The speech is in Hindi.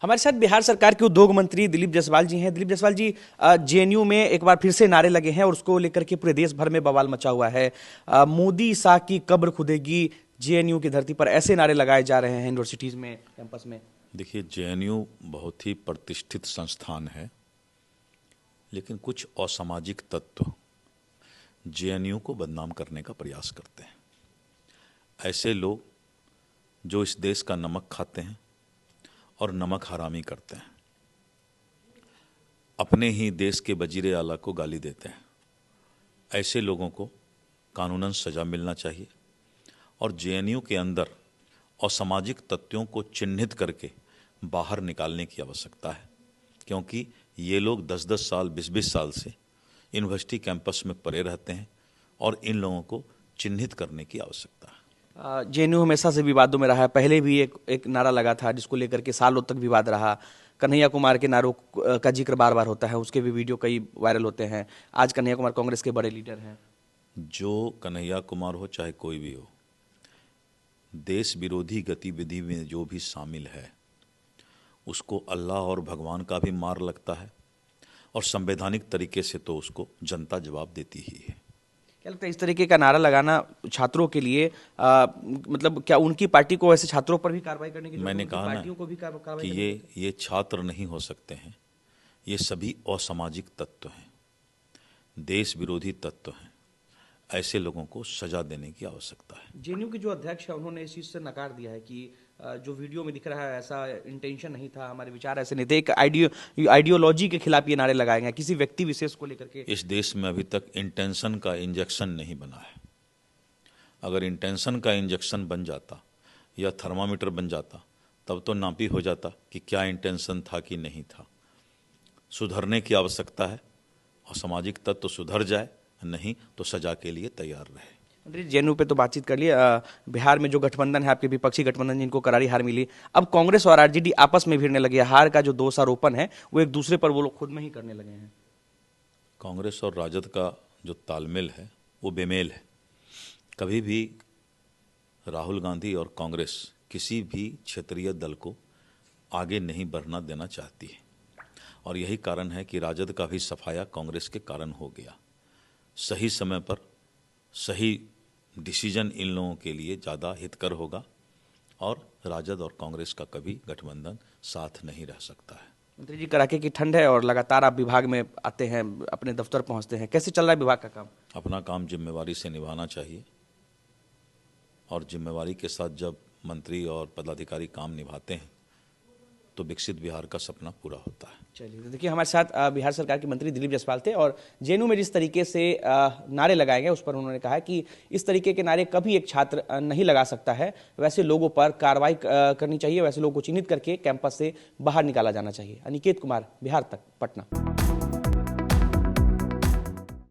हमारे साथ बिहार सरकार के उद्योग मंत्री दिलीप जायसवाल जी हैं। दिलीप जायसवाल जी, जेएनयू में एक बार फिर से नारे लगे हैं और उसको लेकर के पूरे देश भर में बवाल मचा हुआ है। मोदी शाह की कब्र खुदेगी, जेएनयू की धरती पर ऐसे नारे लगाए जा रहे हैं यूनिवर्सिटीज में, कैंपस में। देखिए, जेएनयू बहुत ही प्रतिष्ठित संस्थान है, लेकिन कुछ असामाजिक तत्व जेएनयू को बदनाम करने का प्रयास करते हैं। ऐसे लोग जो इस देश का नमक खाते हैं और नमक हरामी करते हैं, अपने ही देश के वजीरे आला को गाली देते हैं। ऐसे लोगों को कानूनन सज़ा मिलना चाहिए और जेएनयू के अंदर असामाजिक तत्वों को चिन्हित करके बाहर निकालने की आवश्यकता है, क्योंकि ये लोग 10-10 साल 20-20 साल से यूनिवर्सिटी कैंपस में पड़े रहते हैं और इन लोगों को चिन्हित करने की आवश्यकता है। जेएनयू हमेशा से विवादों में रहा है। पहले भी एक नारा लगा था जिसको लेकर के सालों तक विवाद रहा। कन्हैया कुमार के नारों का जिक्र बार बार होता है, उसके भी वीडियो कई वायरल होते हैं। आज कन्हैया कुमार कांग्रेस के बड़े लीडर हैं। जो कन्हैया कुमार हो चाहे कोई भी हो, देश विरोधी गतिविधि में जो भी शामिल है उसको अल्लाह और भगवान का भी मार लगता है और संवैधानिक तरीके से तो उसको जनता जवाब देती ही है। क्या लगता है इस तरीके का नारा लगाना छात्रों के लिए मतलब क्या उनकी पार्टी को ऐसे छात्रों पर भी कार्रवाई करने की जरूरत है? मैंने कहा ना को भी कार्रवाई कि ये छात्र नहीं हो सकते हैं, ये सभी असामाजिक तत्व हैं, देश विरोधी तत्व हैं। ऐसे लोगों को सजा देने की आवश्यकता है। जेएनयू के जो अध्यक्ष है उन्होंने इस चीज से नकार दिया है कि जो वीडियो में दिख रहा है ऐसा इंटेंशन नहीं था, हमारे विचार ऐसे नहीं थे। एक आइडियोलॉजी के खिलाफ ये नारे लगाए गए किसी व्यक्ति विशेष को लेकर के। इस देश में अभी तक इंटेंशन का इंजेक्शन नहीं बना है। अगर इंटेंशन का इंजेक्शन बन जाता या थर्मामीटर बन जाता तब तो नापी हो जाता कि क्या इंटेंशन था कि नहीं था। सुधरने की आवश्यकता है और सामाजिक तत्व सुधर जाए, नहीं तो सजा के लिए तैयार रहे। जेएनयू पे तो बातचीत कर लिए। बिहार में जो गठबंधन है, आपके विपक्षी गठबंधन जिनको करारी हार मिली, अब कांग्रेस और आरजेडी आपस में भिड़ने लगे। हार का जो दोषारोपण है वो एक दूसरे पर वो लोग खुद में ही करने लगे हैं। कांग्रेस और राजद का जो तालमेल है वो बेमेल है। कभी भी राहुल गांधी और कांग्रेस किसी भी क्षेत्रीय दल को आगे नहीं बढ़ना देना चाहती है और यही कारण है कि राजद का भी सफाया कांग्रेस के कारण हो गया। सही समय पर सही डिसीजन इन लोगों के लिए ज़्यादा हितकर होगा और राजद और कांग्रेस का कभी गठबंधन साथ नहीं रह सकता है। मंत्री जी, कड़ाके की ठंड है और लगातार आप विभाग में आते हैं, अपने दफ्तर पहुंचते हैं, कैसे चल रहा है विभाग का काम? अपना काम जिम्मेवारी से निभाना चाहिए और जिम्मेवारी के साथ जब मंत्री और पदाधिकारी काम निभाते हैं तो विकसित बिहार का सपना पूरा होता है। चलिए, तो देखिए हमारे साथ बिहार सरकार के मंत्री दिलीप जायसवाल थे और जेएनयू में जिस तरीके से नारे लगाए गए उस पर उन्होंने कहा कि इस तरीके के नारे कभी एक छात्र नहीं लगा सकता है। वैसे लोगों पर कार्रवाई करनी चाहिए, वैसे लोगों को चिन्हित करके कैंपस से बाहर निकाला जाना चाहिए। अनिकेत कुमार, बिहार तक, पटना।